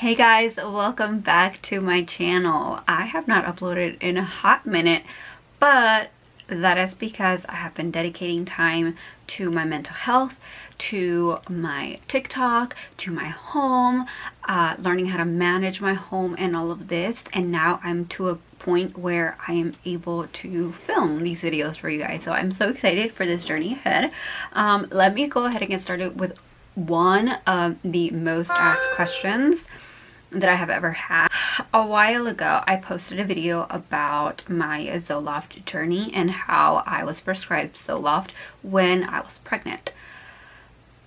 Hey guys, welcome back to my channel. I have not uploaded in a hot minute, but that is because I have been dedicating time to my mental health, to my TikTok, to my home, learning how to manage my home and all of this. And now I'm to a point where I am able to film these videos for you guys. So I'm so excited for this journey ahead. Let me go ahead and get started with one of the most asked questions that I have ever had. A while ago, I posted a video about my Zoloft journey and how I was prescribed Zoloft when I was pregnant.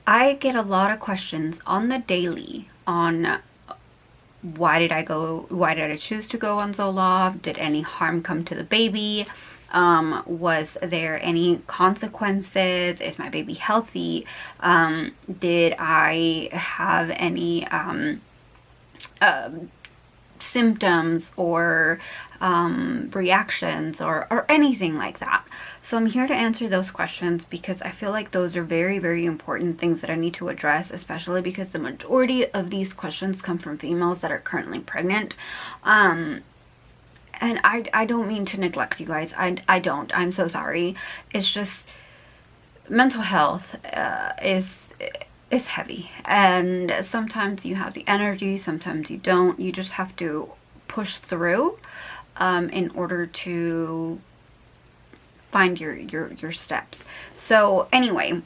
I get a lot of questions on the daily on why did I choose to go on Zoloft? Did any harm come to the baby? Was there any consequences? Is my baby healthy? Did I have any symptoms or reactions or anything like that? So I'm here to answer those questions because I feel like those are very, very important things that I need to address, especially because the majority of these questions come from females that are currently pregnant. And I don't mean to neglect you guys. I don't. I'm so sorry. It's just mental health is heavy, and sometimes you have the energy, sometimes you don't. You just have to push through in order to find your steps. So anyway,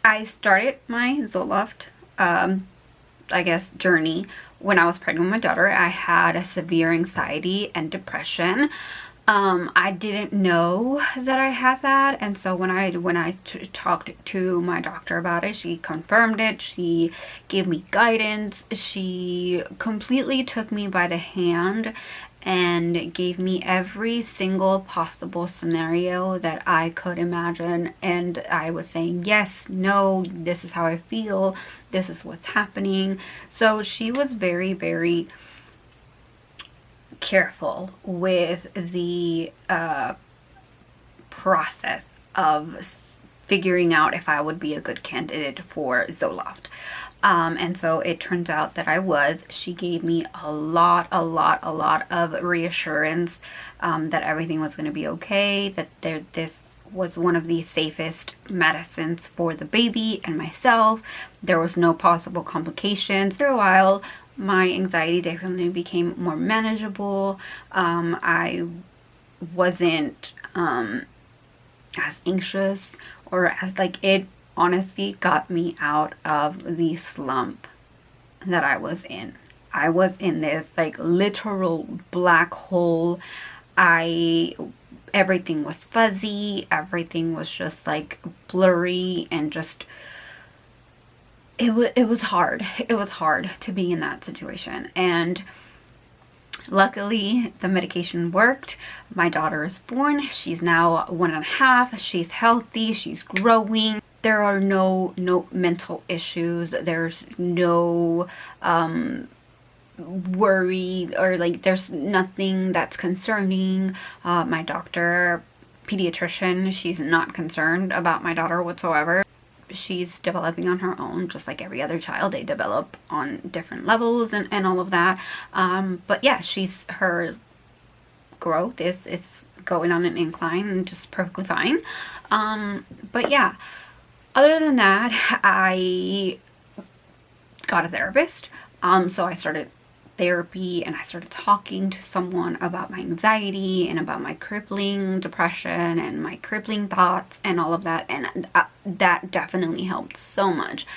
I started my Zoloft I guess journey when I was pregnant with my daughter. I had a severe anxiety and depression. I didn't know that I had that, and so when I talked to my doctor about it, she confirmed it. She gave me guidance. She completely took me by the hand and gave me every single possible scenario that I could imagine, and I was saying yes, no, this is how I feel, this is what's happening. So she was very, very careful with the process of figuring out if I would be a good candidate for Zoloft. And so it turns out that I was. She gave me a lot of reassurance that everything was going to be okay, that this was one of the safest medicines for the baby and myself. There was no possible complications. After a while, my anxiety definitely became more manageable. I wasn't as anxious, or as like, it honestly got me out of the slump that I was in. I was in this like literal black hole. Everything was fuzzy, everything was just like blurry, and just it was hard. It was hard to be in that situation. And luckily the medication worked. My daughter is born. She's now 1.5. She's healthy, she's growing. There are no mental issues. There's no worry, or like there's nothing that's concerning. My doctor, pediatrician, she's not concerned about my daughter whatsoever. She's developing on her own, just like every other child. They develop on different levels and all of that. But yeah, her growth is going on an incline and just perfectly fine. But yeah, other than that, I got a therapist. So I started therapy, and I started talking to someone about my anxiety and about my crippling depression and my crippling thoughts and all of that, and that definitely helped so much.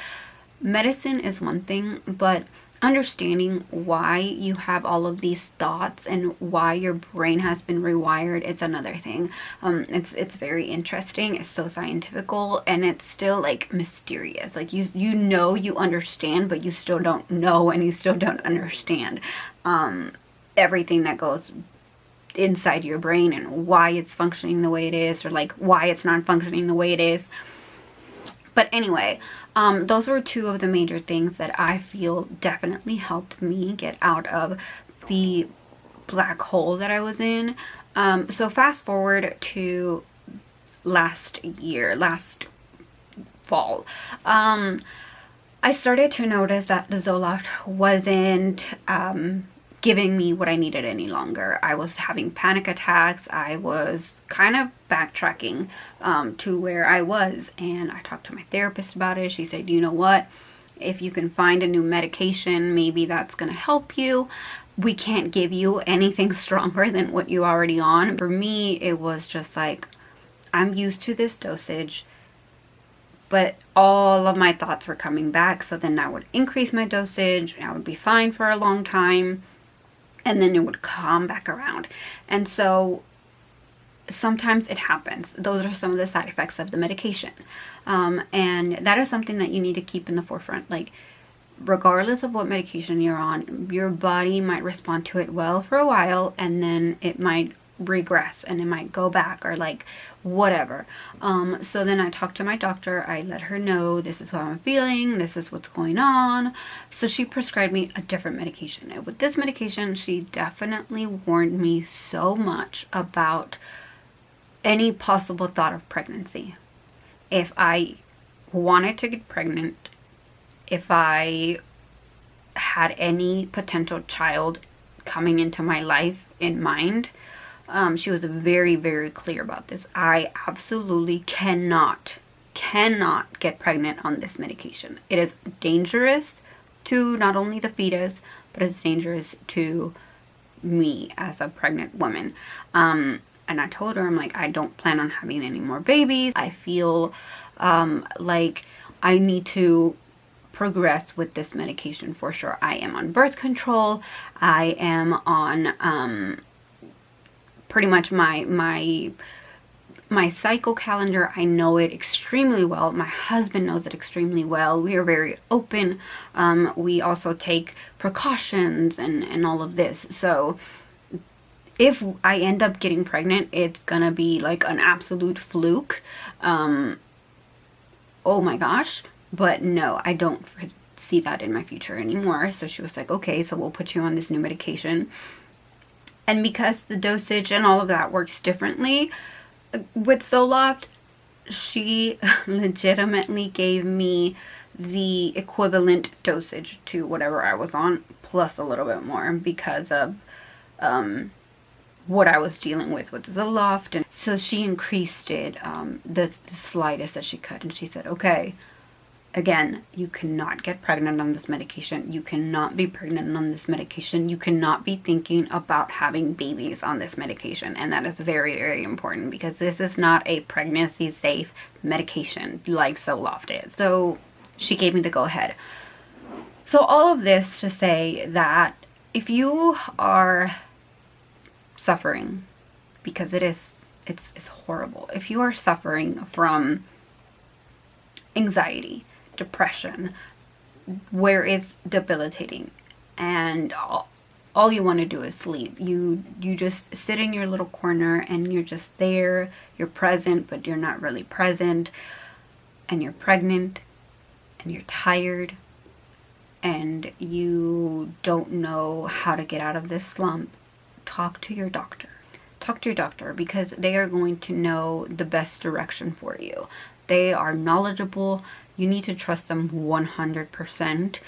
Medicine is one thing, but understanding why you have all of these thoughts and why your brain has been rewired is another thing. It's very interesting. It's so scientifical, and it's still like mysterious. Like you know, you understand, but you still don't know, and you still don't understand everything that goes inside your brain and why it's functioning the way it is, or like why it's not functioning the way it is. But anyway, those were two of the major things that I feel definitely helped me get out of the black hole that I was in. So fast forward to last fall. I started to notice that the Zoloft wasn't giving me what I needed any longer. I was having panic attacks. I was kind of backtracking to where I was, and I talked to my therapist about it. She said, you know what? If you can find a new medication, maybe that's going to help you. We can't give you anything stronger than what you're already on. For me, it was just like, I'm used to this dosage, but all of my thoughts were coming back. So then I would increase my dosage, and I would be fine for a long time, and then it would come back around. And so sometimes it happens. Those are some of the side effects of the medication. And that is something that you need to keep in the forefront. Like, regardless of what medication you're on, your body might respond to it well for a while, and then it might regress and it might go back, or like whatever. So then I talked to my doctor. I let her know this is how I'm feeling, this is what's going on. So she prescribed me a different medication. And with this medication, she definitely warned me so much about any possible thought of pregnancy. If I wanted to get pregnant, if I had any potential child coming into my life in mind, she was very, very clear about this. I absolutely cannot get pregnant on this medication. It is dangerous to not only the fetus, but it's dangerous to me as a pregnant woman. And I told her, I'm like, I don't plan on having any more babies. I feel like I need to progress with this medication for sure. I am on birth control. I am on pretty much my cycle calendar. I know it extremely well. My husband knows it extremely well. We are very open. We also take precautions and all of this. So if I end up getting pregnant, it's gonna be like an absolute fluke. Oh my gosh. But no, I don't see that in my future anymore. So she was like, okay, so we'll put you on this new medication. And because the dosage and all of that works differently with Zoloft, she legitimately gave me the equivalent dosage to whatever I was on, plus a little bit more, because of what I was dealing with Zoloft. And so she increased it the slightest that she could. And she said, okay, again, you cannot get pregnant on this medication. You cannot be pregnant on this medication. You cannot be thinking about having babies on this medication. And that is very, very important, because this is not a pregnancy safe medication like Zoloft is. So she gave me the go ahead. So all of this to say that if you are suffering, because it's horrible. If you are suffering from anxiety, depression, where it's debilitating, and all you want to do is sleep, you just sit in your little corner and you're just there, you're present but you're not really present, and you're pregnant and you're tired and you don't know how to get out of this slump, talk to your doctor. Talk to your doctor, because they are going to know the best direction for you. They are knowledgeable. You need to trust them 100%,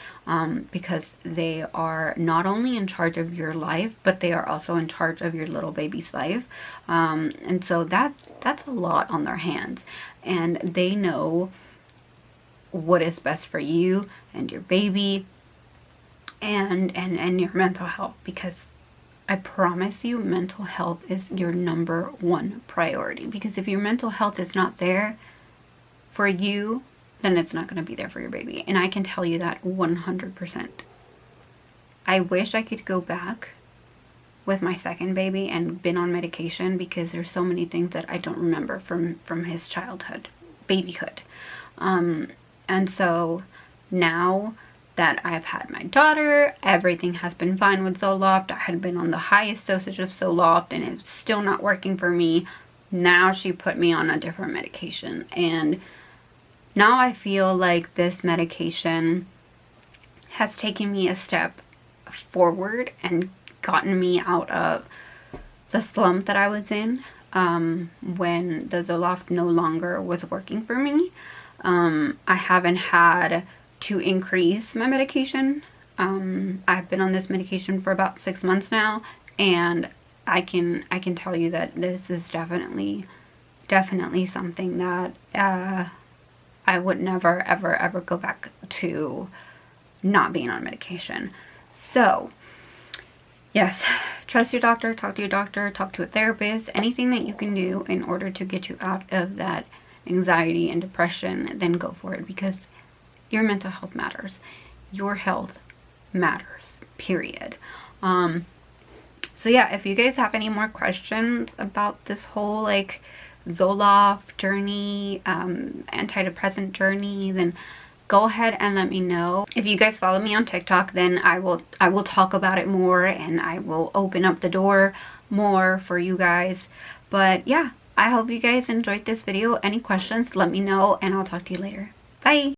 because they are not only in charge of your life, but they are also in charge of your little baby's life. And so that's a lot on their hands, and they know what is best for you and your baby and your mental health, because I promise you, mental health is your #1 priority. Because if your mental health is not there for you, then it's not going to be there for your baby. And I can tell you that 100%. I wish I could go back with my second baby and been on medication, because there's so many things that I don't remember from his childhood, babyhood. And so now that I've had my daughter, everything has been fine with Zoloft. I had been on the highest dosage of Zoloft and it's still not working for me. Now she put me on a different medication, and now I feel like this medication has taken me a step forward and gotten me out of the slump that I was in when the Zoloft no longer was working for me. I haven't had to increase my medication. I've been on this medication for about 6 months now, and I can tell you that this is definitely something that I would never ever go back to not being on medication. So yes, trust your doctor, talk to your doctor, talk to a therapist, anything that you can do in order to get you out of that anxiety and depression, then go for it, because your mental health matters. Your health matters, period. So yeah, if you guys have any more questions about this whole like Zoloft journey, antidepressant journey, then go ahead and let me know. If you guys follow me on TikTok, then I will talk about it more, and I will open up the door more for you guys. But yeah, I hope you guys enjoyed this video. Any questions, let me know, and I'll talk to you later. Bye!